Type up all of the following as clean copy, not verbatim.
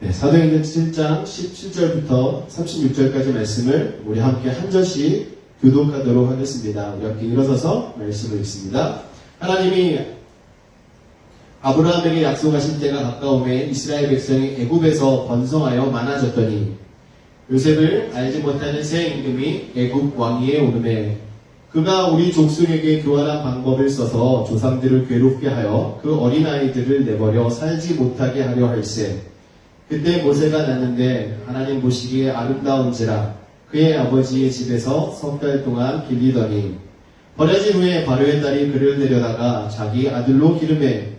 네, 사도행전 7장 17절부터 36절까지 말씀을 우리 함께 한 절씩 교독하도록 하겠습니다. 우리 함께 일어서서 말씀을 읽습니다. 하나님이 아브라함에게 약속하신 때가 가까움에 이스라엘 백성이 애굽에서 번성하여 많아졌더니 요셉을 알지 못하는 새 임금이 애굽 왕위에 오르매 그가 우리 족속에게 교활한 방법을 써서 조상들을 괴롭게 하여 그 어린아이들을 내버려 살지 못하게 하려 할세. 그때 모세가 났는데 하나님 보시기에 아름다운지라 그의 아버지의 집에서 석 달 동안 길리더니 버려진 후에 바로의 딸이 그를 데려다가 자기 아들로 기르매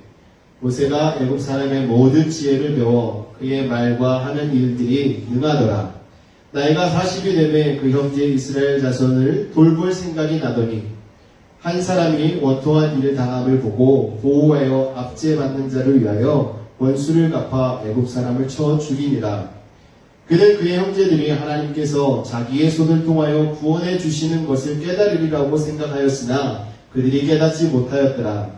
모세가 애굽 사람의 모든 지혜를 배워 그의 말과 하는 일들이 능하더라. 나이가 40이 되매 그 형제 이스라엘 자손을 돌볼 생각이 나더니 한 사람이 원통한 일을 당함을 보고 보호하여 압제받는 자를 위하여 원수를 갚아 애굽 사람을 쳐 죽이니라. 그는 그의 형제들이 하나님께서 자기의 손을 통하여 구원해 주시는 것을 깨달으리라고 생각하였으나 그들이 깨닫지 못하였더라.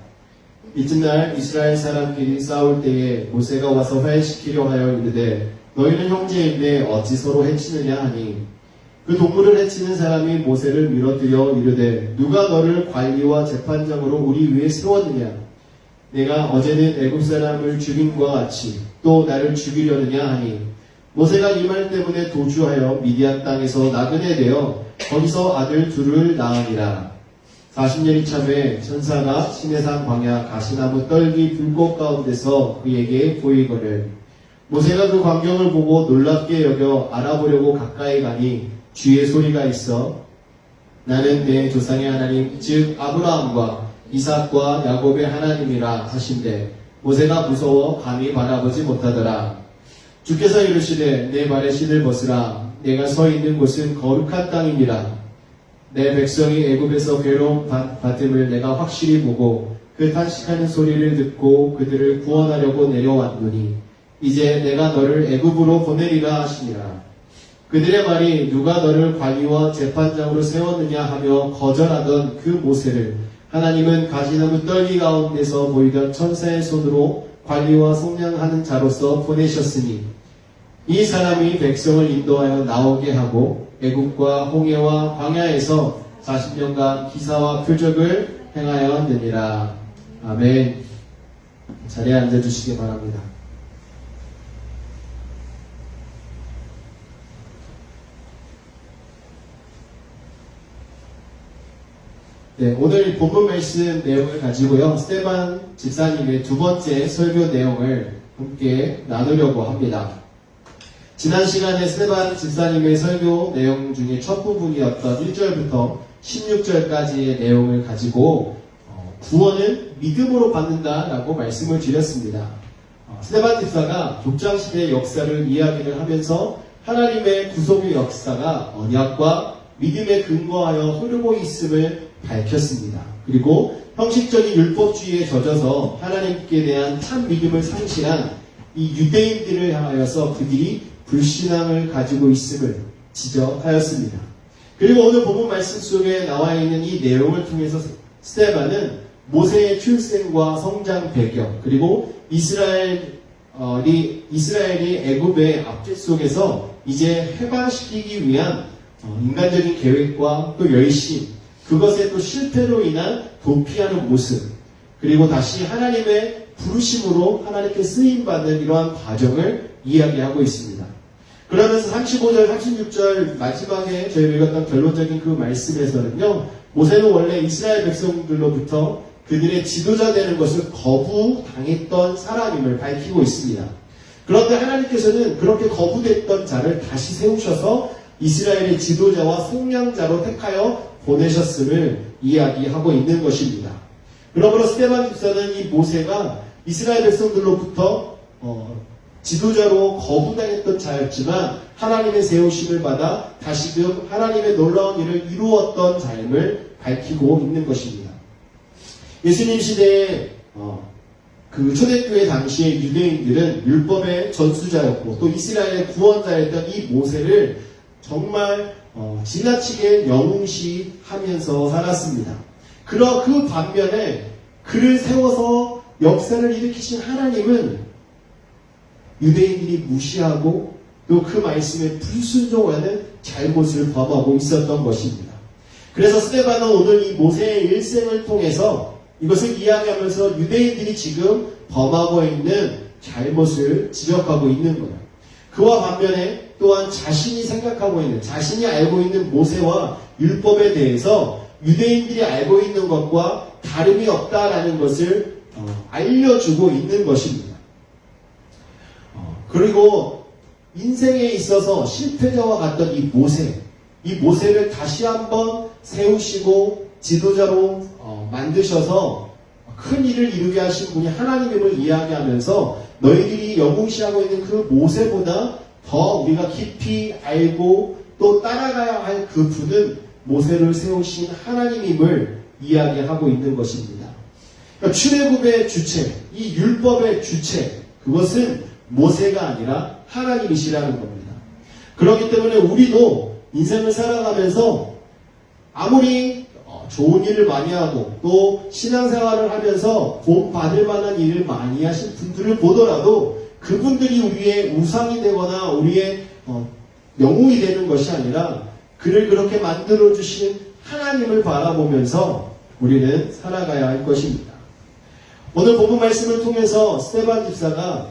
이튿날 이스라엘 사람끼리 싸울 때에 모세가 와서 화해시키려 하여 이르되 너희는 형제인데 어찌 서로 해치느냐 하니 그 동물을 해치는 사람이 모세를 밀어뜨려 이르되 누가 너를 관리와 재판장으로 우리 위에 세웠느냐 내가 어제는 애굽 사람을 죽인과 같이 또 나를 죽이려느냐 하니 모세가 이 말 때문에 도주하여 미디안 땅에서 나그네 되어 거기서 아들 둘을 낳으니라. 40년이 참에 천사가 시내산 광야 가시나무 떨기 불꽃 가운데서 그에게 보이거늘 모세가 그 광경을 보고 놀랍게 여겨 알아보려고 가까이 가니 주의 소리가 있어 나는 내 조상의 하나님 즉 아브라함과 이삭과 야곱의 하나님이라 하신대 모세가 무서워 감히 바라보지 못하더라. 주께서 이르시되 내 발에 신을 벗으라. 내가 서 있는 곳은 거룩한 땅이니라. 내 백성이 애굽에서 괴로움 받음을 내가 확실히 보고 그 탄식하는 소리를 듣고 그들을 구원하려고 내려왔노니 이제 내가 너를 애굽으로 보내리라 하시니라. 그들의 말이 누가 너를 관리와 재판장으로 세웠느냐 하며 거절하던 그 모세를 하나님은 가시나무 떨기 가운데서 보이던 천사의 손으로 관리와 속량하는 자로서 보내셨으니 이 사람이 백성을 인도하여 나오게 하고 애굽과 홍해와 광야에서 40년간 기사와 표적을 행하였느니라. 아멘. 자리에 앉아주시기 바랍니다. 네, 오늘 본문 말씀 내용을 가지고요. 스테반 집사님의 두 번째 설교 내용을 함께 나누려고 합니다. 지난 시간에 스테반 집사님의 설교 내용 중에 첫 부분이었던 1절부터 16절까지의 내용을 가지고 구원은 믿음으로 받는다라고 말씀을 드렸습니다. 스테반 집사가 족장시대의 역사를 이야기를 하면서 하나님의 구속의 역사가 언약과 믿음에 근거하여 흐르고 있음을 밝혔습니다. 그리고 형식적인 율법주의에 젖어서 하나님께 대한 참 믿음을 상실한 이 유대인들을 향하여서 그들이 불신앙을 가지고 있음을 지적하였습니다. 그리고 오늘 본문 말씀 속에 나와 있는 이 내용을 통해서 스테반은 모세의 출생과 성장 배경 그리고 이스라엘이 애굽의 압제 속에서 이제 해방시키기 위한 인간적인 계획과 또 열심 그것의 또 실패로 인한 도피하는 모습 그리고 다시 하나님의 부르심으로 하나님께 쓰임받는 이러한 과정을 이야기하고 있습니다. 그러면서 35절, 36절 마지막에 저희가 읽었던 결론적인 그 말씀에서는요. 모세는 원래 이스라엘 백성들로부터 그들의 지도자 되는 것을 거부당했던 사람임을 밝히고 있습니다. 그런데 하나님께서는 그렇게 거부됐던 자를 다시 세우셔서 이스라엘의 지도자와 속량자로 택하여 보내셨음을 이야기하고 있는 것입니다. 그러므로 스테반 집사는 이 모세가 이스라엘 백성들로부터 지도자로 거부당했던 자였지만 하나님의 세우심을 받아 다시금 하나님의 놀라운 일을 이루었던 삶을 밝히고 있는 것입니다. 예수님 시대에 그 초대교회 당시의 유대인들은 율법의 전수자였고 또 이스라엘의 구원자였던 이 모세를 정말 지나치게 영웅시하면서 살았습니다. 그 반면에 그를 세워서 역사를 일으키신 하나님은 유대인들이 무시하고 또 그 말씀에 불순종하는 잘못을 범하고 있었던 것입니다. 그래서 스데반은 오늘 이 모세의 일생을 통해서 이것을 이야기하면서 유대인들이 지금 범하고 있는 잘못을 지적하고 있는 거예요. 그와 반면에 또한 자신이 생각하고 있는, 자신이 알고 있는 모세와 율법에 대해서 유대인들이 알고 있는 것과 다름이 없다라는 것을 알려주고 있는 것입니다. 그리고 인생에 있어서 실패자와 같던 이 모세를 다시 한번 세우시고 지도자로 만드셔서 큰 일을 이루게 하신 분이 하나님임을 이야기하면서 너희들이 여궁시하고 있는 그 모세보다 더 우리가 깊이 알고 또 따라가야 할 그 분은 모세를 세우신 하나님임을 이야기하고 있는 것입니다. 그러니까 출애굽의 주체, 이 율법의 주체, 그것은 모세가 아니라 하나님이시라는 겁니다. 그렇기 때문에 우리도 인생을 살아가면서 아무리 좋은 일을 많이 하고 또 신앙생활을 하면서 본 받을 만한 일을 많이 하신 분들을 보더라도 그분들이 우리의 우상이 되거나 우리의 영웅이 되는 것이 아니라 그를 그렇게 만들어주신 하나님을 바라보면서 우리는 살아가야 할 것입니다. 오늘 본문 말씀을 통해서 스데반 집사가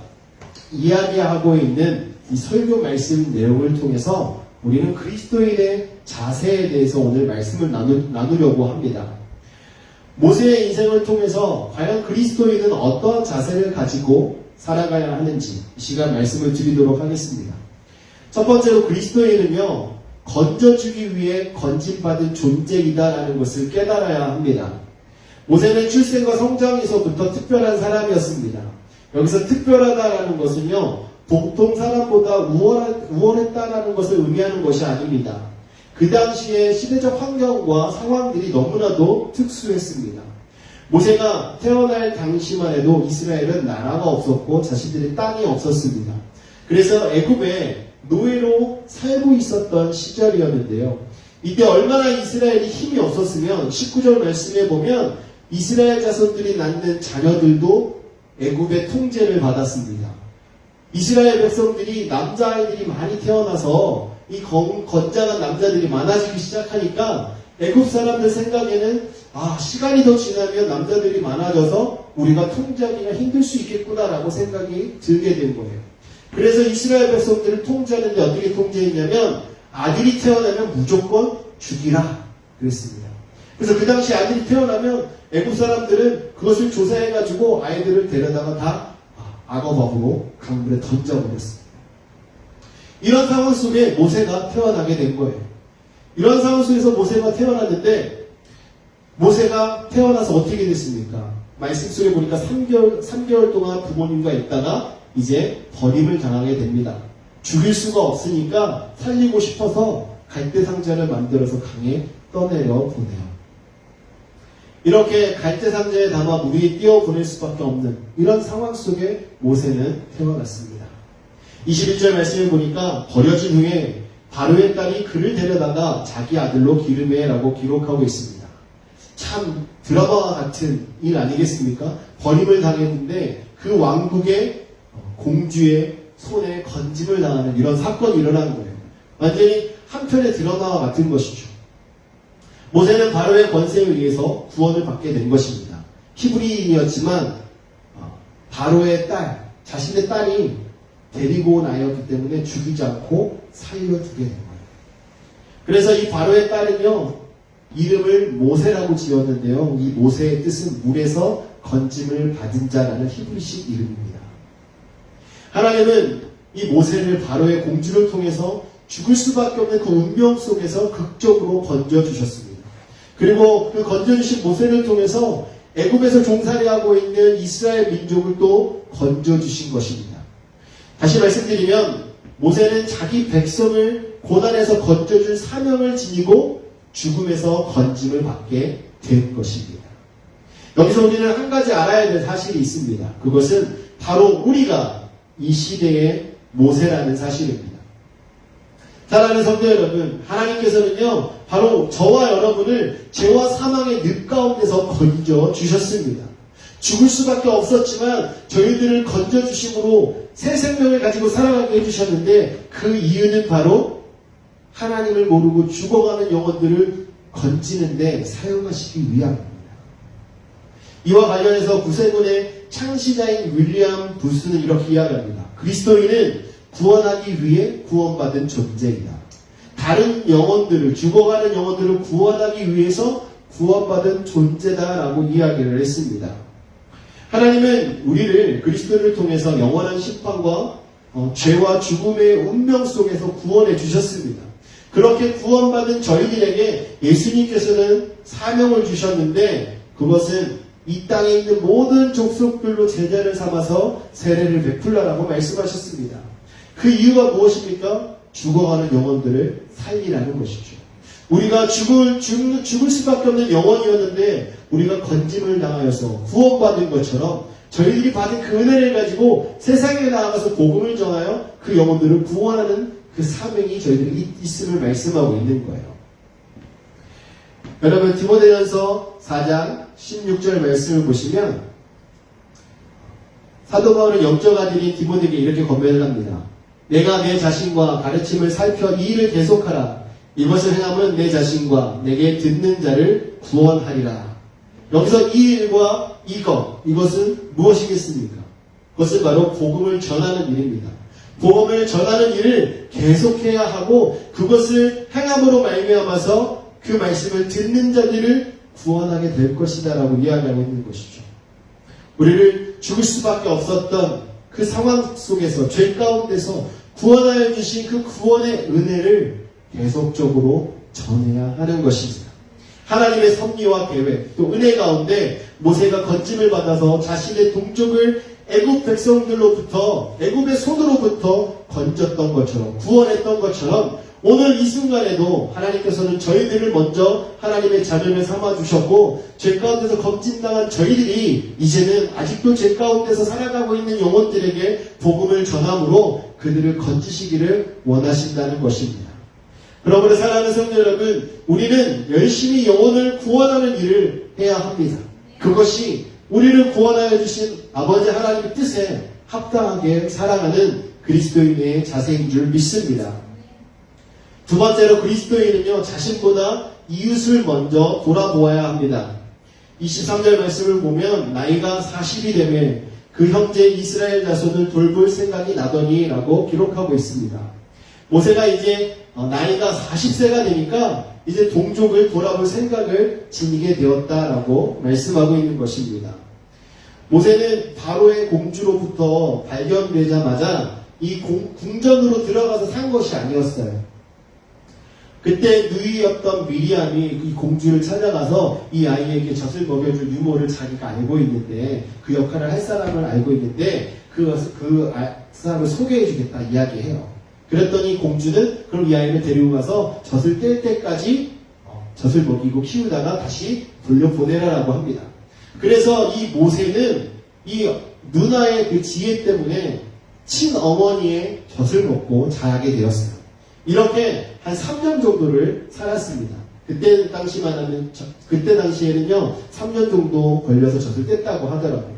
이야기하고 있는 이 설교 말씀 내용을 통해서 우리는 그리스도인의 자세에 대해서 오늘 말씀을 나누려고 합니다. 모세의 인생을 통해서 과연 그리스도인은 어떠한 자세를 가지고 살아가야 하는지 이 시간 말씀을 드리도록 하겠습니다. 첫 번째로 그리스도인은요, 건져주기 위해 건진받은 존재이다라는 것을 깨달아야 합니다. 모세는 출생과 성장에서부터 특별한 사람이었습니다. 여기서 특별하다라는 것은요, 보통 사람보다 우월했다라는 것을 의미하는 것이 아닙니다. 그 당시의 시대적 환경과 상황들이 너무나도 특수했습니다. 모세가 태어날 당시만 해도 이스라엘은 나라가 없었고 자신들의 땅이 없었습니다. 그래서 애굽에 노예로 살고 있었던 시절이었는데요. 이때 얼마나 이스라엘이 힘이 없었으면 19절 말씀에 보면 이스라엘 자손들이 낳는 자녀들도 애굽의 통제를 받았습니다. 이스라엘 백성들이 남자아이들이 많이 태어나서 이 건장한 남자들이 많아지기 시작하니까 애굽 사람들 생각에는 시간이 더 지나면 남자들이 많아져서 우리가 통제하기가 힘들 수 있겠구나라고 생각이 들게 된 거예요. 그래서 이스라엘 백성들을 통제하는데 어떻게 통제했냐면 아들이 태어나면 무조건 죽이라 그랬습니다. 그래서 그 당시 아들이 태어나면 애굽 사람들은 그것을 조사해가지고 아이들을 데려다가 다 악어밥으로 강물에 던져버렸습니다. 이런 상황 속에 모세가 태어나게 된 거예요. 이런 상황 속에서 모세가 태어났는데 모세가 태어나서 어떻게 됐습니까? 말씀 속에 보니까 3개월 동안 부모님과 있다가 이제 버림을 당하게 됩니다. 죽일 수가 없으니까 살리고 싶어서 갈대 상자를 만들어서 강에 떠내려 보내요. 이렇게 갈대 상자에 담아 물 위에 띄워 보낼 수밖에 없는 이런 상황 속에 모세는 태어났습니다. 21절 말씀을 보니까 버려진 후에 바로의 딸이 그를 데려다가 자기 아들로 기르매라고 기록하고 있습니다. 참 드라마와 같은 일 아니겠습니까? 버림을 당했는데 그 왕국의 공주의 손에 건짐을 당하는 이런 사건이 일어난 거예요. 완전히 한편의 드라마와 같은 것이죠. 모세는 바로의 권세에 의해서 구원을 받게 된 것입니다. 히브리인이었지만 바로의 딸, 자신의 딸이 데리고 온 아이였기 때문에 죽이지 않고 살려주게 된 거예요. 그래서 이 바로의 딸은요, 이름을 모세라고 지었는데요. 이 모세의 뜻은 물에서 건짐을 받은 자라는 히브리식 이름입니다. 하나님은 이 모세를 바로의 공주를 통해서 죽을 수밖에 없는 그 운명 속에서 극적으로 건져주셨습니다. 그리고 그 건져주신 모세를 통해서 애굽에서 종살이하고 있는 이스라엘 민족을 또 건져주신 것입니다. 다시 말씀드리면 모세는 자기 백성을 고난에서 건져줄 사명을 지니고 죽음에서 건짐을 받게 된 것입니다. 여기서 우리는 한 가지 알아야 될 사실이 있습니다. 그것은 바로 우리가 이 시대의 모세라는 사실입니다. 사랑하는 성도 여러분, 하나님께서는요, 바로 저와 여러분을 죄와 사망의 늪 가운데서 건져 주셨습니다. 죽을 수밖에 없었지만 저희들을 건져주심으로 새 생명을 가지고 살아가게 해주셨는데 그 이유는 바로 하나님을 모르고 죽어가는 영혼들을 건지는데 사용하시기 위함입니다. 이와 관련해서 구세군의 창시자인 윌리엄 부스는 이렇게 이야기합니다. 그리스도인은 구원하기 위해 구원받은 존재이다. 다른 영혼들을, 죽어가는 영혼들을 구원하기 위해서 구원받은 존재다라고 이야기를 했습니다. 하나님은 우리를 그리스도를 통해서 영원한 심판과 죄와 죽음의 운명 속에서 구원해 주셨습니다. 그렇게 구원받은 저희들에게 예수님께서는 사명을 주셨는데 그것은 이 땅에 있는 모든 족속들로 제자를 삼아서 세례를 베풀라라고 말씀하셨습니다. 그 이유가 무엇입니까? 죽어가는 영혼들을 살리라는 것이죠. 우리가 죽을 수밖에 없는 영혼이었는데 우리가 건짐을 당하여서 구원받은 것처럼 저희들이 받은 그 은혜를 가지고 세상에 나아가서 복음을 전하여 그 영혼들을 구원하는 그 사명이 저희들이 있음을 말씀하고 있는 거예요. 여러분 디모데전서 4장 16절 말씀을 보시면 사도 바울은 영적 아들인 디모데에게 이렇게 권면을 합니다. 내가 내 자신과 가르침을 살펴 이 일을 계속하라. 이것을 행하면 내 자신과 내게 듣는 자를 구원하리라. 여기서 이 일과 이것은 무엇이겠습니까? 그것은 바로 복음을 전하는 일입니다. 복음을 전하는 일을 계속해야 하고 그것을 행함으로 말미암아서 그 말씀을 듣는 자들을 구원하게 될 것이다 라고 이야기하고 있는 것이죠. 우리를 죽을 수밖에 없었던 그 상황 속에서 죄 가운데서 구원하여 주신 그 구원의 은혜를 계속적으로 전해야 하는 것입니다. 하나님의 섭리와 계획 또 은혜 가운데 모세가 건짐을 받아서 자신의 동족을 애굽 백성들로부터 애굽의 손으로부터 건졌던 것처럼 구원했던 것처럼 오늘 이 순간에도 하나님께서는 저희들을 먼저 하나님의 자녀를 삼아주셨고 죄 가운데서 검진당한 저희들이 이제는 아직도 죄 가운데서 살아가고 있는 영혼들에게 복음을 전함으로 그들을 건지시기를 원하신다는 것입니다. 그러므로 사랑하는 성도 여러분, 우리는 열심히 영혼을 구원하는 일을 해야 합니다. 그것이 우리를 구원하여 주신 아버지 하나님의 뜻에 합당하게 살아가는 그리스도인의 자세인 줄 믿습니다. 두 번째로 그리스도인은요, 자신보다 이웃을 먼저 돌아보아야 합니다. 23절 말씀을 보면 나이가 40이 되면 그 형제 이스라엘 자손을 돌볼 생각이 나더니 라고 기록하고 있습니다. 모세가 이제 나이가 40세가 되니까 이제 동족을 돌아볼 생각을 지니게 되었다라고 말씀하고 있는 것입니다. 모세는 바로의 공주로부터 발견되자마자 이 궁전으로 들어가서 산 것이 아니었어요. 그때 누이였던 미리암이 이 공주를 찾아가서 이 아이에게 젖을 먹여줄 유모를 자기가 알고 있는데 그 역할을 할 사람을 알고 있는데 그 사람을 소개해주겠다 이야기해요. 그랬더니 공주는 그럼 이 아이를 데리고 가서 젖을 뗄 때까지 젖을 먹이고 키우다가 다시 돌려보내라라고 합니다. 그래서 이 모세는 이 누나의 그 지혜 때문에 친어머니의 젖을 먹고 자라게 되었어요. 이렇게 한 3년 정도를 살았습니다. 그때 당시에는요, 3년 정도 걸려서 젖을 뗐다고 하더라고요.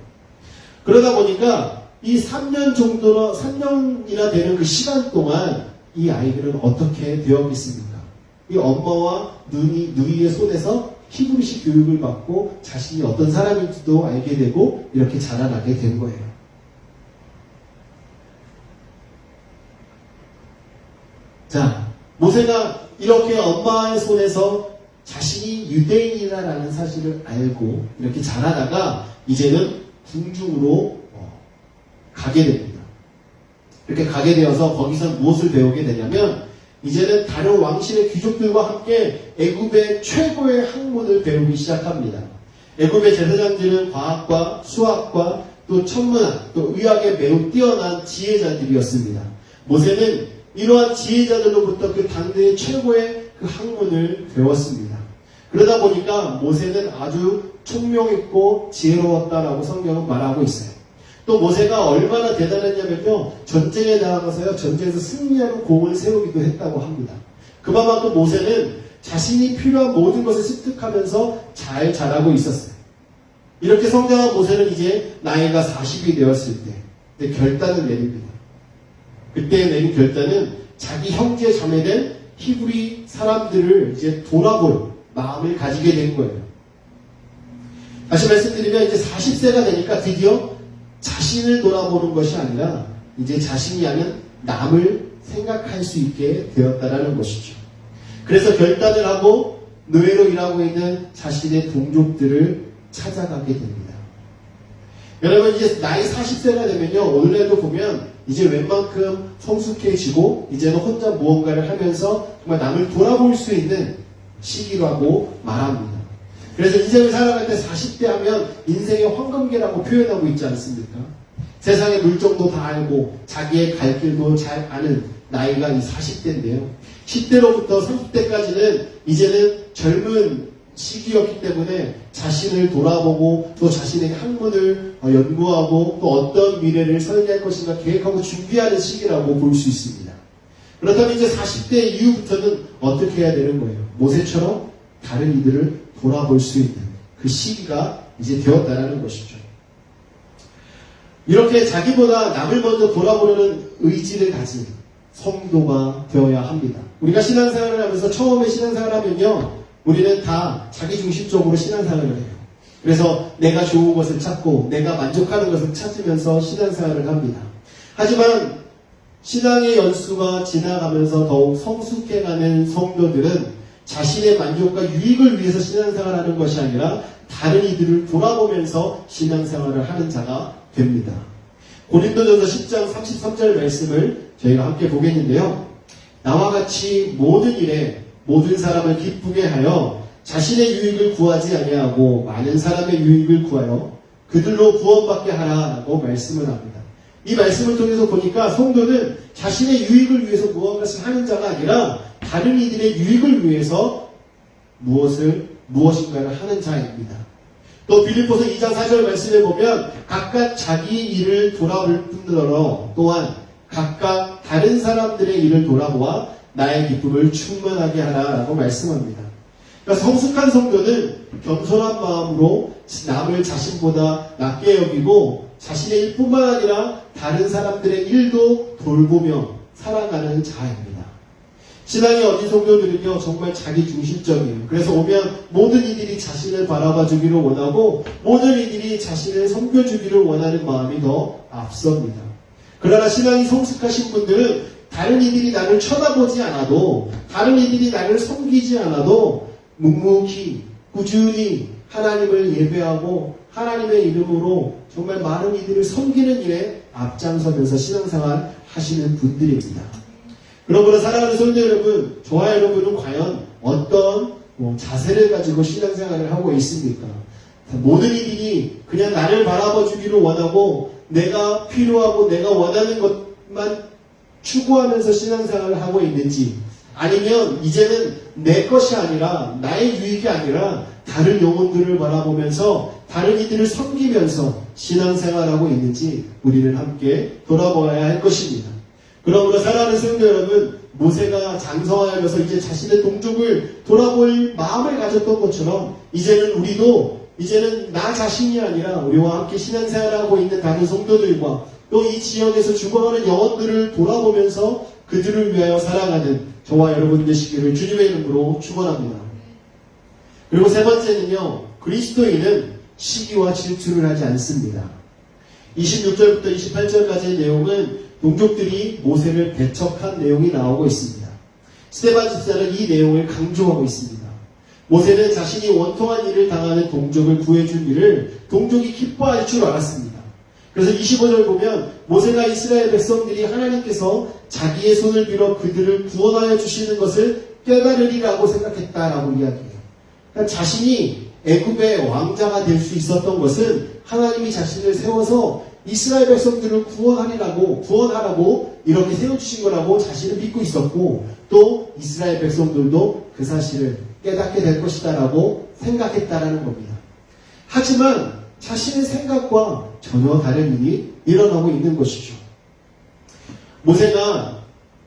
그러다 보니까 이 3년이나 되는 그 시간 동안 이 아이들은 어떻게 되었겠습니까? 이 엄마와 누이의 손에서 히브리식 교육을 받고 자신이 어떤 사람인지도 알게 되고 이렇게 자라나게 된 거예요. 자, 모세가 이렇게 엄마의 손에서 자신이 유대인이라는 사실을 알고 이렇게 자라다가 이제는 궁중으로 가게 됩니다. 이렇게 가게 되어서 거기서 무엇을 배우게 되냐면 이제는 다른 왕실의 귀족들과 함께 애굽의 최고의 학문을 배우기 시작합니다. 애굽의 제사장들은 과학과 수학과 또 천문학, 또 의학에 매우 뛰어난 지혜자들이었습니다. 모세는 이러한 지혜자들로부터 그 당대의 최고의 그 학문을 배웠습니다. 그러다 보니까 모세는 아주 총명했고 지혜로웠다라고 성경은 말하고 있어요. 또 모세가 얼마나 대단했냐면요, 전쟁에 나가서요, 전쟁에서 승리하는 공을 세우기도 했다고 합니다. 그만큼 모세는 자신이 필요한 모든 것을 습득하면서 잘 자라고 있었어요. 이렇게 성장한 모세는 이제 나이가 40이 되었을 때 결단을 내립니다. 그때 내린 결단은 자기 형제 자매된 히브리 사람들을 이제 돌아볼 마음을 가지게 된 거예요. 다시 말씀드리면 이제 40세가 되니까 드디어 자신을 돌아보는 것이 아니라 이제 자신이 아닌 남을 생각할 수 있게 되었다라는 것이죠. 그래서 결단을 하고 노예로 일하고 있는 자신의 동족들을 찾아가게 됩니다. 여러분 이제 나이 40세가 되면요, 오늘날도 보면 이제 웬만큼 성숙해지고 이제는 혼자 무언가를 하면서 정말 남을 돌아볼 수 있는 시기라고 말합니다. 그래서 인생을 살아갈 때 40대 하면 인생의 황금기라고 표현하고 있지 않습니까? 세상의 물정도 다 알고 자기의 갈 길도 잘 아는 나이가 이 40대인데요. 10대로부터 30대까지는 이제는 젊은 시기였기 때문에 자신을 돌아보고 또 자신의 학문을 연구하고 또 어떤 미래를 설계할 것인가 계획하고 준비하는 시기라고 볼 수 있습니다. 그렇다면 이제 40대 이후부터는 어떻게 해야 되는 거예요? 모세처럼 다른 이들을 돌아볼 수 있는 그 시기가 이제 되었다라는 것이죠. 이렇게 자기보다 남을 먼저 돌아보려는 의지를 가진 성도가 되어야 합니다. 우리가 신앙생활을 하면서 처음에 신앙생활을 하면요, 우리는 다 자기중심적으로 신앙생활을 해요. 그래서 내가 좋은 것을 찾고 내가 만족하는 것을 찾으면서 신앙생활을 합니다. 하지만 신앙의 연수가 지나가면서 더욱 성숙해가는 성도들은 자신의 만족과 유익을 위해서 신앙생활을 하는 것이 아니라 다른 이들을 돌아보면서 신앙생활을 하는 자가 됩니다. 고린도전서 10장 33절 말씀을 저희가 함께 보겠는데요. 나와 같이 모든 일에 모든 사람을 기쁘게 하여 자신의 유익을 구하지 아니하고 많은 사람의 유익을 구하여 그들로 구원받게 하라라고 말씀을 합니다. 이 말씀을 통해서 보니까 성도는 자신의 유익을 위해서 무엇을 하는 자가 아니라 다른 이들의 유익을 위해서 무엇인가를 하는 자입니다. 또 빌립보서 2장 4절 말씀에 보면 각각 자기 일을 돌아볼 뿐더러 또한 각각 다른 사람들의 일을 돌아보아 나의 기쁨을 충만하게 하라라고 말씀합니다. 그러니까 성숙한 성도는 겸손한 마음으로 남을 자신보다 낮게 여기고 자신의 일뿐만 아니라 다른 사람들의 일도 돌보며 살아가는 자입니다. 신앙이 어린 성도들은요, 정말 자기중심적이에요. 그래서 오면 모든 이들이 자신을 바라봐 주기를 원하고 모든 이들이 자신을 섬겨주기를 원하는 마음이 더 앞섭니다. 그러나 신앙이 성숙하신 분들은 다른 이들이 나를 쳐다보지 않아도 다른 이들이 나를 섬기지 않아도 묵묵히 꾸준히 하나님을 예배하고 하나님의 이름으로 정말 많은 이들을 섬기는 일에 앞장서면서 신앙생활 하시는 분들입니다. 그러므로 사랑하는 성도 여러분, 저와 여러분은 과연 어떤 자세를 가지고 신앙생활을 하고 있습니까? 모든 이들이 그냥 나를 바라봐 주기를 원하고 내가 필요하고 내가 원하는 것만 추구하면서 신앙생활을 하고 있는지, 아니면 이제는 내 것이 아니라 나의 유익이 아니라 다른 영혼들을 바라보면서 다른 이들을 섬기면서 신앙생활하고 있는지 우리는 함께 돌아보아야 할 것입니다. 그러므로 사랑하는 성도 여러분, 모세가 장성하여서 이제 자신의 동족을 돌아볼 마음을 가졌던 것처럼 이제는 나 자신이 아니라 우리와 함께 신앙생활하고 있는 다른 성도들과 또 이 지역에서 죽어가는 영혼들을 돌아보면서 그들을 위하여 살아가는 저와 여러분 되시기를 주님의 이름으로 축원합니다. 그리고 세 번째는요, 그리스도인은 시기와 질투를 하지 않습니다. 26절부터 28절까지의 내용은 동족들이 모세를 배척한 내용이 나오고 있습니다. 스데반 집사는 이 내용을 강조하고 있습니다. 모세는 자신이 원통한 일을 당하는 동족을 구해준 일을 동족이 기뻐할 줄 알았습니다. 그래서 25절 보면 모세가 이스라엘 백성들이 하나님께서 자기의 손을 빌어 그들을 구원하여 주시는 것을 깨달으리라고 생각했다라고 이야기해요. 그러니까 자신이 애굽의 왕자가 될 수 있었던 것은 하나님이 자신을 세워서 이스라엘 백성들을 구원하라고 이렇게 세워주신 거라고 자신을 믿고 있었고, 또 이스라엘 백성들도 그 사실을 깨닫게 될 것이다라고 생각했다라는 겁니다. 하지만 자신의 생각과 전혀 다른 일이 일어나고 있는 것이죠. 모세가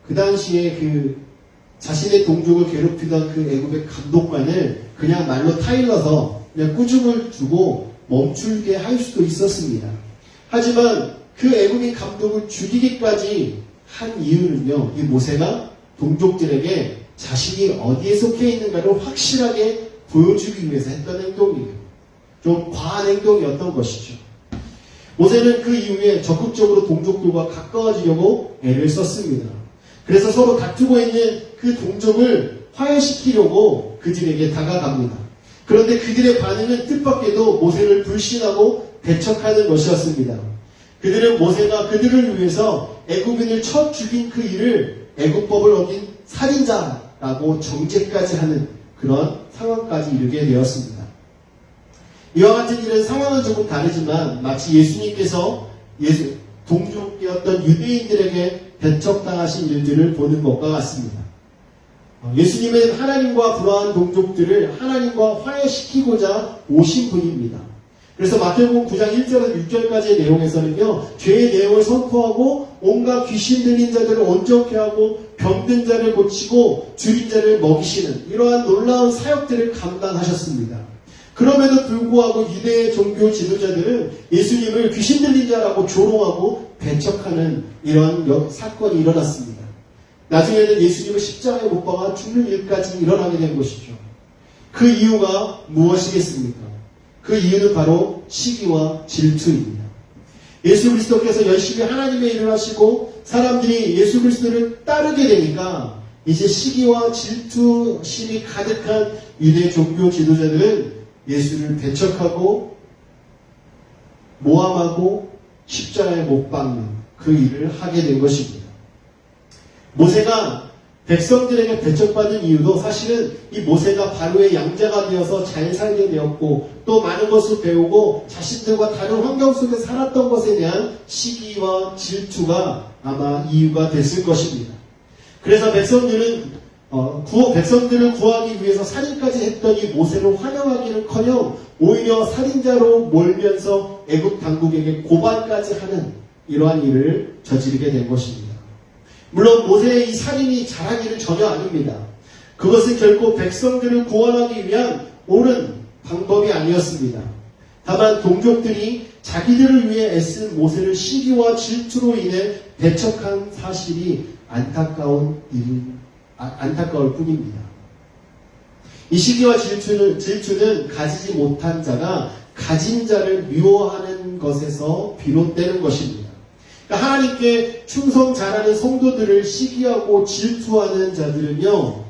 그 당시에 자신의 동족을 괴롭히던 그 애굽의 감독관을 그냥 말로 타일러서 그냥 꾸중을 주고 멈추게 할 수도 있었습니다. 하지만 그 애굽인 감독을 죽이기까지 한 이유는요, 이 모세가 동족들에게 자신이 어디에 속해 있는가를 확실하게 보여주기 위해서 했던 행동이에요. 좀 과한 행동이었던 것이죠. 모세는 그 이후에 적극적으로 동족들과 가까워지려고 애를 썼습니다. 그래서 서로 다투고 있는 그 동족을 화해시키려고 그들에게 다가갑니다. 그런데 그들의 반응은 뜻밖에도 모세를 불신하고 배척하는 것이었습니다. 그들은 모세가 그들을 위해서 애굽인을 쳐 죽인 그 일을 애굽법을 어긴 살인자라고 정죄까지 하는 그런 상황까지 이르게 되었습니다. 이와 같은 일은 상황은 조금 다르지만 마치 예수님께서 동족이었던 유대인들에게 배척당하신 일들을 보는 것과 같습니다. 예수님은 하나님과 불화한 동족들을 하나님과 화해시키고자 오신 분입니다. 그래서 마태복음 9장 1절에서 6절까지의 내용에서는요, 죄의 내용을 선포하고 온갖 귀신 들린 자들을 온전케 하고 병든 자를 고치고 줄인 자를 먹이시는 이러한 놀라운 사역들을 감당하셨습니다. 그럼에도 불구하고 유대의 종교 지도자들은 예수님을 귀신 들린 자라고 조롱하고 배척하는 이런 사건이 일어났습니다. 나중에는 예수님을 십자가에 못 박아 죽는 일까지 일어나게 된 것이죠. 그 이유가 무엇이겠습니까? 그 이유는 바로 시기와 질투입니다. 예수 그리스도께서 열심히 하나님의 일을 하시고 사람들이 예수 그리스도를 따르게 되니까 이제 시기와 질투심이 가득한 유대 종교 지도자들은 예수를 배척하고 모함하고 십자가에 못 박는 그 일을 하게 된 것입니다. 모세가 백성들에게 배척받은 이유도 사실은 이 모세가 바로의 양자가 되어서 잘 살게 되었고 또 많은 것을 배우고 자신들과 다른 환경 속에 살았던 것에 대한 시기와 질투가 아마 이유가 됐을 것입니다. 그래서 백성들을 구하기 위해서 살인까지 했던 이 모세를 환영하기는커녕 오히려 살인자로 몰면서 애굽 당국에게 고발까지 하는 이러한 일을 저지르게 된 것입니다. 물론 모세의 이 살인이 잘한 일은 전혀 아닙니다. 그것은 결코 백성들을 구원하기 위한 옳은 방법이 아니었습니다. 다만 동족들이 자기들을 위해 애쓴 모세를 시기와 질투로 인해 배척한 사실이 안타까울 뿐입니다. 이 시기와 질투는 가지지 못한 자가 가진 자를 미워하는 것에서 비롯되는 것입니다. 그러니까 하나님께 충성 잘하는 성도들을 시기하고 질투하는 자들은요,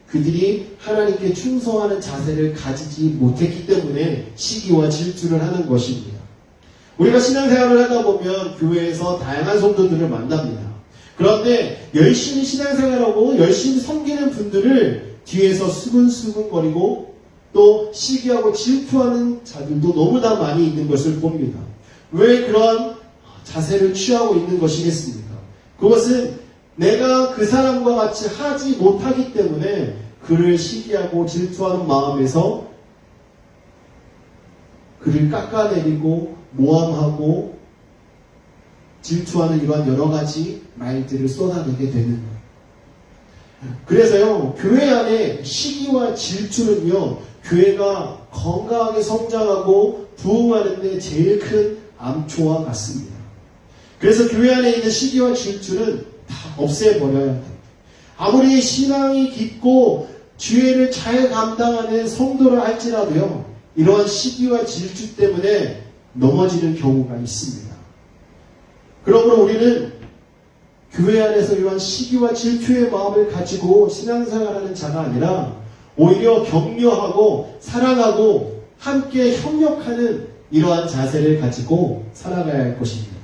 그들이 하나님께 충성하는 자세를 가지지 못했기 때문에 시기와 질투를 하는 것입니다. 우리가 신앙생활을 하다 보면 교회에서 다양한 성도들을 만납니다. 그런데 열심히 신앙생활하고 열심히 섬기는 분들을 뒤에서 수근수근거리고 또 시기하고 질투하는 자들도 너무나 많이 있는 것을 봅니다. 왜 그러한 자세를 취하고 있는 것이겠습니까? 그것은 내가 그 사람과 같이 하지 못하기 때문에 그를 시기하고 질투하는 마음에서 그를 깎아내리고 모함하고 질투하는 이러한 여러 가지 말들을 쏟아내게 되는 거예요. 그래서요, 교회 안에 시기와 질투는요, 교회가 건강하게 성장하고 부흥하는 데 제일 큰 암초와 같습니다. 그래서 교회 안에 있는 시기와 질투는 다 없애버려야 합니다. 아무리 신앙이 깊고 주의를 잘 감당하는 성도라 할지라도요, 이러한 시기와 질투 때문에 넘어지는 경우가 있습니다. 그러므로 우리는 교회 안에서 이러한 시기와 질투의 마음을 가지고 신앙생활하는 자가 아니라 오히려 격려하고 사랑하고 함께 협력하는 이러한 자세를 가지고 살아가야 할 것입니다.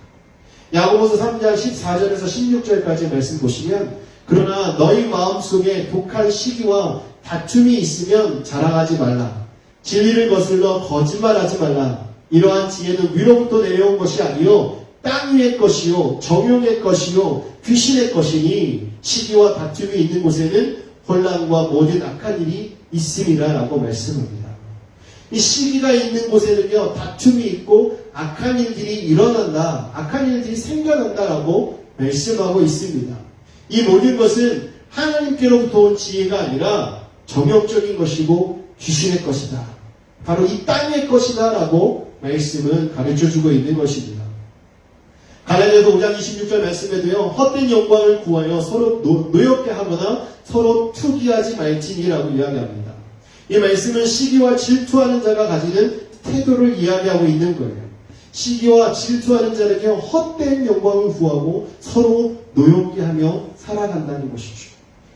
야고보서 3장 14절에서 16절까지 말씀 보시면, 그러나 너희 마음속에 독한 시기와 다툼이 있으면 자랑하지 말라. 진리를 거슬러 거짓말하지 말라. 이러한 지혜는 위로부터 내려온 것이 아니요 땅 위의 것이요 정욕의 것이요 귀신의 것이니 시기와 다툼이 있는 곳에는 혼란과 모든 악한 일이 있음이라 라고 말씀합니다. 이 시기가 있는 곳에는요, 다툼이 있고 악한 일들이 일어난다, 악한 일들이 생겨난다라고 말씀하고 있습니다. 이 모든 것은 하나님께로부터 온 지혜가 아니라 정욕적인 것이고 귀신의 것이다 바로 이 땅의 것이다 라고 말씀은 가르쳐주고 있는 것입니다. 갈라디아서 5장 26절 말씀에도요, 헛된 영광을 구하여 서로 노엽게 하거나 서로 투기하지 말지니라고 이야기합니다. 이 말씀은 시기와 질투하는 자가 가지는 태도를 이야기하고 있는 거예요. 시기와 질투하는 자에게 헛된 영광을 구하고 서로 노엽게 하며 살아간다는 것이죠.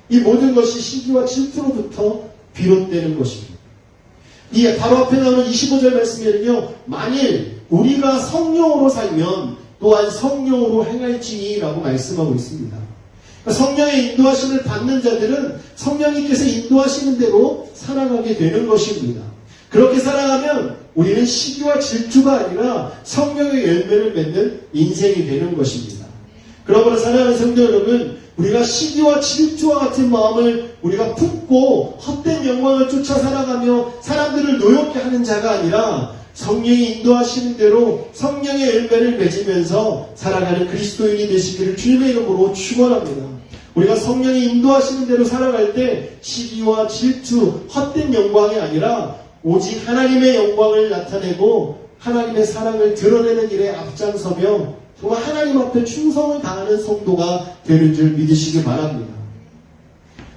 이 모든 것이 시기와 질투로부터 비롯되는 것입니다. 이 바로 앞에 나오는 25절 말씀에는요, 만일 우리가 성령으로 살면 또한 성령으로 행할지니라고 말씀하고 있습니다. 그러니까 성령의 인도하심을 받는 자들은 성령님께서 인도하시는 대로 살아가게 되는 것입니다. 그렇게 살아가면 우리는 시기와 질투가 아니라 성령의 열매를 맺는 인생이 되는 것입니다. 그러므로 사랑하는 성도 여러분, 우리가 시기와 질투와 같은 마음을 우리가 품고 헛된 영광을 쫓아 살아가며 사람들을 노엽게 하는 자가 아니라 성령이 인도하시는 대로 성령의 열매를 맺으면서 살아가는 그리스도인이 되시기를 주님의 이름으로 축원합니다. 우리가 성령이 인도하시는 대로 살아갈 때 시기와 질투, 헛된 영광이 아니라 오직 하나님의 영광을 나타내고 하나님의 사랑을 드러내는 일에 앞장서며 정말 하나님 앞에 충성을 다하는 성도가 되는 줄 믿으시기 바랍니다.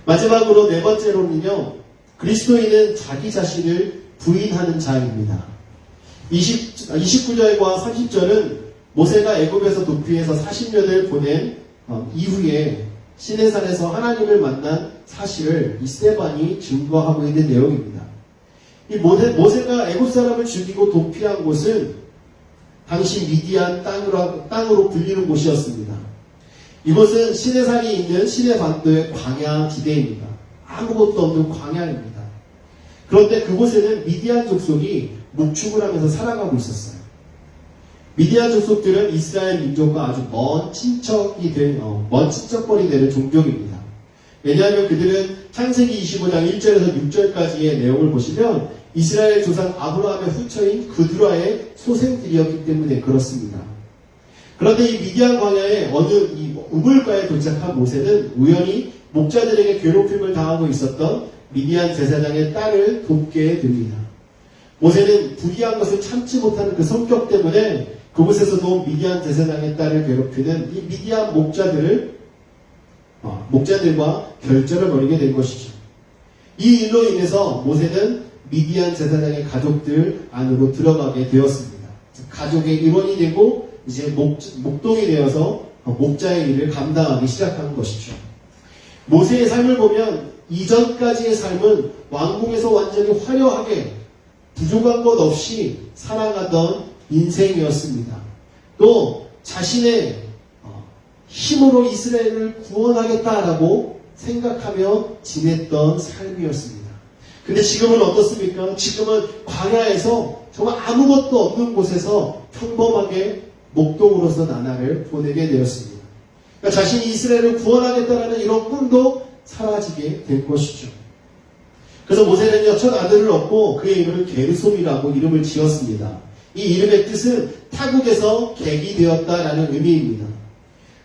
마지막으로 네 번째로는요, 그리스도인은 자기 자신을 부인하는 자입니다. 29절과 30절은 모세가 애굽에서 도피해서 40년을 보낸 이후에 시내산에서 하나님을 만난 사실을 이 스데반이 증거하고 있는 내용입니다. 이 모세가 애굽 사람을 죽이고 도피한 곳은 당시 미디안 땅으로 불리는 곳이었습니다. 이곳은 시내산이 있는 시내반도의 광야 지대입니다. 아무것도 없는 광야입니다. 그런데 그곳에는 미디안 족속이 목축을 하면서 살아가고 있었어요. 미디안 족속들은 이스라엘 민족과 아주 먼 친척벌이 되는 종족입니다. 왜냐하면 그들은 창세기 25장 1절에서 6절까지의 내용을 보시면 이스라엘 조상 아브라함의 후처인 그두라의 소생들이었기 때문에 그렇습니다. 그런데 이 미디안 광야의 어느 이 우물가에 도착한 모세는 우연히 목자들에게 괴롭힘을 당하고 있었던 미디안 제사장의 딸을 돕게 됩니다. 모세는 불의한 것을 참지 못하는 그 성격 때문에 그곳에서도 미디안 제사장의 딸을 괴롭히는 이 미디안 목자들과 결전을 벌이게 된 것이죠. 이 일로 인해서 모세는 미디안 제사장의 가족들 안으로 들어가게 되었습니다. 가족의 일원이 되고 이제 목동이 되어서 목자의 일을 감당하기 시작한 것이죠. 모세의 삶을 보면 이전까지의 삶은 왕궁에서 완전히 화려하게 부족한 것 없이 살아가던 인생이었습니다. 또 자신의 힘으로 이스라엘을 구원하겠다라고 생각하며 지냈던 삶이었습니다. 근데 지금은 어떻습니까? 지금은 광야에서 정말 아무것도 없는 곳에서 평범하게 목동으로서 나날을 보내게 되었습니다. 그러니까 자신이 이스라엘을 구원하겠다라는 이런 꿈도 사라지게 된 것이죠. 그래서 모세는요, 첫 아들을 얻고 그의 이름을 게르솜이라고 이름을 지었습니다. 이 이름의 뜻은 타국에서 객이 되었다라는 의미입니다.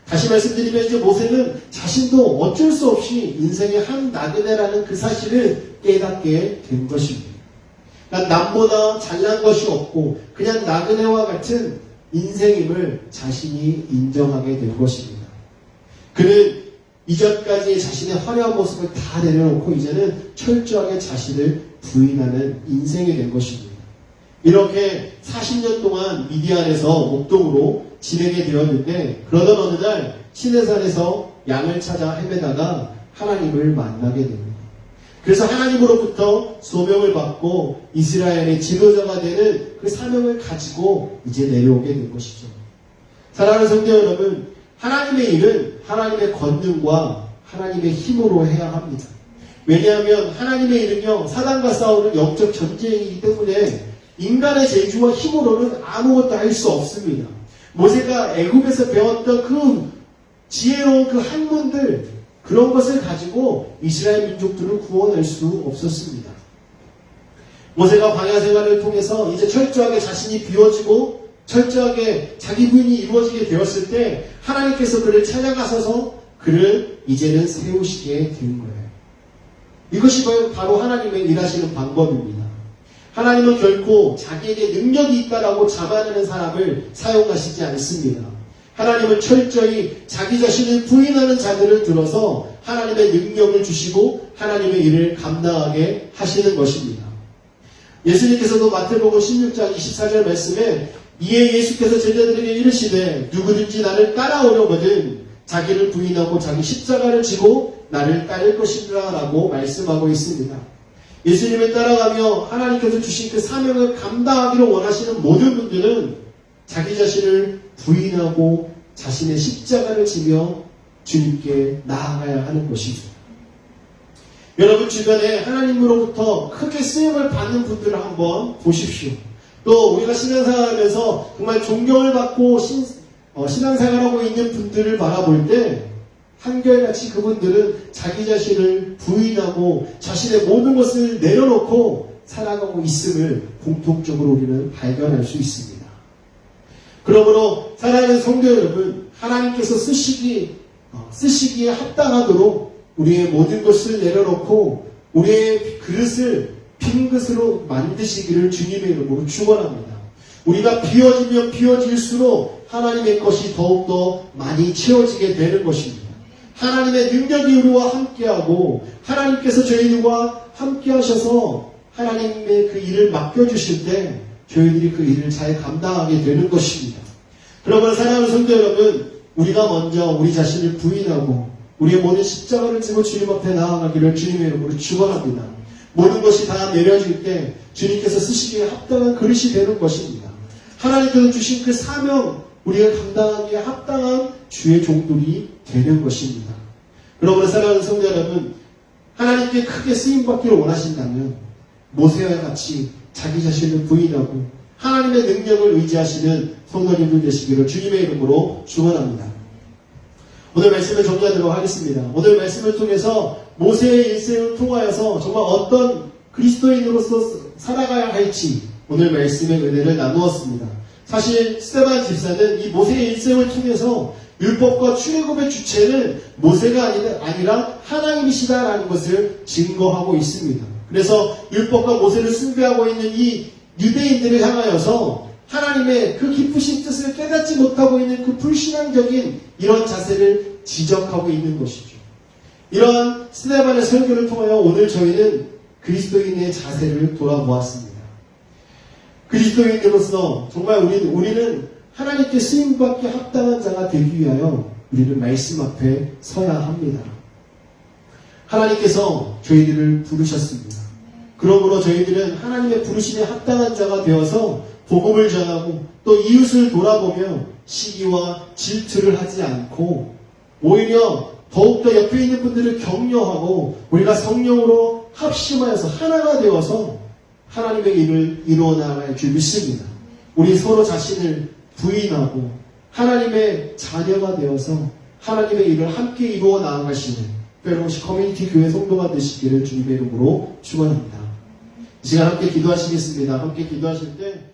다시 말씀드리면 이제 모세는 자신도 어쩔 수 없이 인생의 한 나그네라는 그 사실을 깨닫게 된 것입니다. 난 남보다 잘난 것이 없고 그냥 나그네와 같은 인생임을 자신이 인정하게 된 것입니다. 그는 이전까지의 자신의 화려한 모습을 다 내려놓고 이제는 철저하게 자신을 부인하는 인생이 된 것입니다. 이렇게 40년 동안 미디안에서 목동으로 지내게 되었는데 그러던 어느 날 시내산에서 양을 찾아 헤매다가 하나님을 만나게 됩니다. 그래서 하나님으로부터 소명을 받고 이스라엘의 지도자가 되는 그 사명을 가지고 이제 내려오게 된 것이죠. 사랑하는 성도 여러분, 하나님의 일은 하나님의 권능과 하나님의 힘으로 해야 합니다. 왜냐하면 하나님의 일은요, 사단과 싸우는 영적 전쟁이기 때문에 인간의 재주와 힘으로는 아무것도 할 수 없습니다. 모세가 애굽에서 배웠던 그 지혜로운 그 학문들, 그런 것을 가지고 이스라엘 민족들을 구원할 수 없었습니다. 모세가 광야 생활을 통해서 이제 철저하게 자신이 비워지고 철저하게 자기 부인이 이루어지게 되었을 때 하나님께서 그를 찾아가셔서 그를 이제는 세우시게 된 거예요. 이것이 바로 하나님의 일하시는 방법입니다. 하나님은 결코 자기에게 능력이 있다라고 자만하는 사람을 사용하시지 않습니다. 하나님은 철저히 자기 자신을 부인하는 자들을 들어서 하나님의 능력을 주시고 하나님의 일을 감당하게 하시는 것입니다. 예수님께서도 마태복음 16장 24절 말씀에 이에 예수께서 제자들에게 이르시되 누구든지 나를 따라오려거든 자기를 부인하고 자기 십자가를 지고 나를 따를 것이라 라고 말씀하고 있습니다. 예수님을 따라가며 하나님께서 주신 그 사명을 감당하기를 원하시는 모든 분들은 자기 자신을 부인하고 자신의 십자가를 지며 주님께 나아가야 하는 것이죠. 여러분 주변에 하나님으로부터 크게 쓰임을 받는 분들을 한번 보십시오. 또 우리가 신앙생활하면서 정말 존경을 받고 신앙생활하고 있는 분들을 바라볼 때 한결같이 그분들은 자기 자신을 부인하고 자신의 모든 것을 내려놓고 살아가고 있음을 공통적으로 우리는 발견할 수 있습니다. 그러므로 사랑하는 성도 여러분, 하나님께서 쓰시기에 합당하도록 우리의 모든 것을 내려놓고 우리의 그릇을 빈 그릇으로 만드시기를 주님의 이름으로 축원합니다. 우리가 비워지면 비워질수록 하나님의 것이 더욱더 많이 채워지게 되는 것입니다. 하나님의 능력이 우리와 함께하고 하나님께서 저희들과 함께하셔서 하나님의 그 일을 맡겨주실 때 저희들이 그 일을 잘 감당하게 되는 것입니다. 그러므로 사랑하는 성도 여러분, 우리가 먼저 우리 자신을 부인하고 우리의 모든 십자가를 지고 주님 앞에 나아가기를 주님의 이름으로 축원합니다. 모든 것이 다 내려질 때 주님께서 쓰시기에 합당한 그릇이 되는 것입니다. 하나님께서 주신 그 사명, 우리가 감당하기에 합당한 주의 종들이 되는 것입니다. 그러므로 사랑하는 성도 여러분, 하나님께 크게 쓰임받기를 원하신다면 모세와 같이 자기 자신을 부인하고 하나님의 능력을 의지하시는 성도님들 되시기를 주님의 이름으로 축원합니다. 오늘 말씀을 정리하도록 하겠습니다. 오늘 말씀을 통해서 모세의 일생을 통하여서 정말 어떤 그리스도인으로서 살아가야 할지 오늘 말씀의 은혜를 나누었습니다. 사실 스데반 집사는 이 모세의 일생을 통해서 율법과 출애굽의 주체는 모세가 아니라 하나님이시다라는 것을 증거하고 있습니다. 그래서 율법과 모세를 숭배하고 있는 이 유대인들을 향하여서 하나님의 그 깊으신 뜻을 깨닫지 못하고 있는 그 불신앙적인 이런 자세를 지적하고 있는 것이죠. 이러한 스데반의 설교를 통하여 오늘 저희는 그리스도인의 자세를 돌아보았습니다. 그리스도인으로서 정말 우리는 하나님께 쓰임받기 합당한 자가 되기 위하여 우리는 말씀 앞에 서야 합니다. 하나님께서 저희들을 부르셨습니다. 그러므로 저희들은 하나님의 부르심에 합당한 자가 되어서 복음을 전하고 또 이웃을 돌아보며 시기와 질투를 하지 않고 오히려 더욱더 옆에 있는 분들을 격려하고 우리가 성령으로 합심하여서 하나가 되어서 하나님의 일을 이루어 나갈 줄 믿습니다. 우리 서로 자신을 부인하고 하나님의 자녀가 되어서 하나님의 일을 함께 이루어 나아가시는 페로시 커뮤니티 교회 성도가 되시기를 주님의 이름으로 축원합니다. 이 시간 함께 기도하시겠습니다. 함께 기도하실 때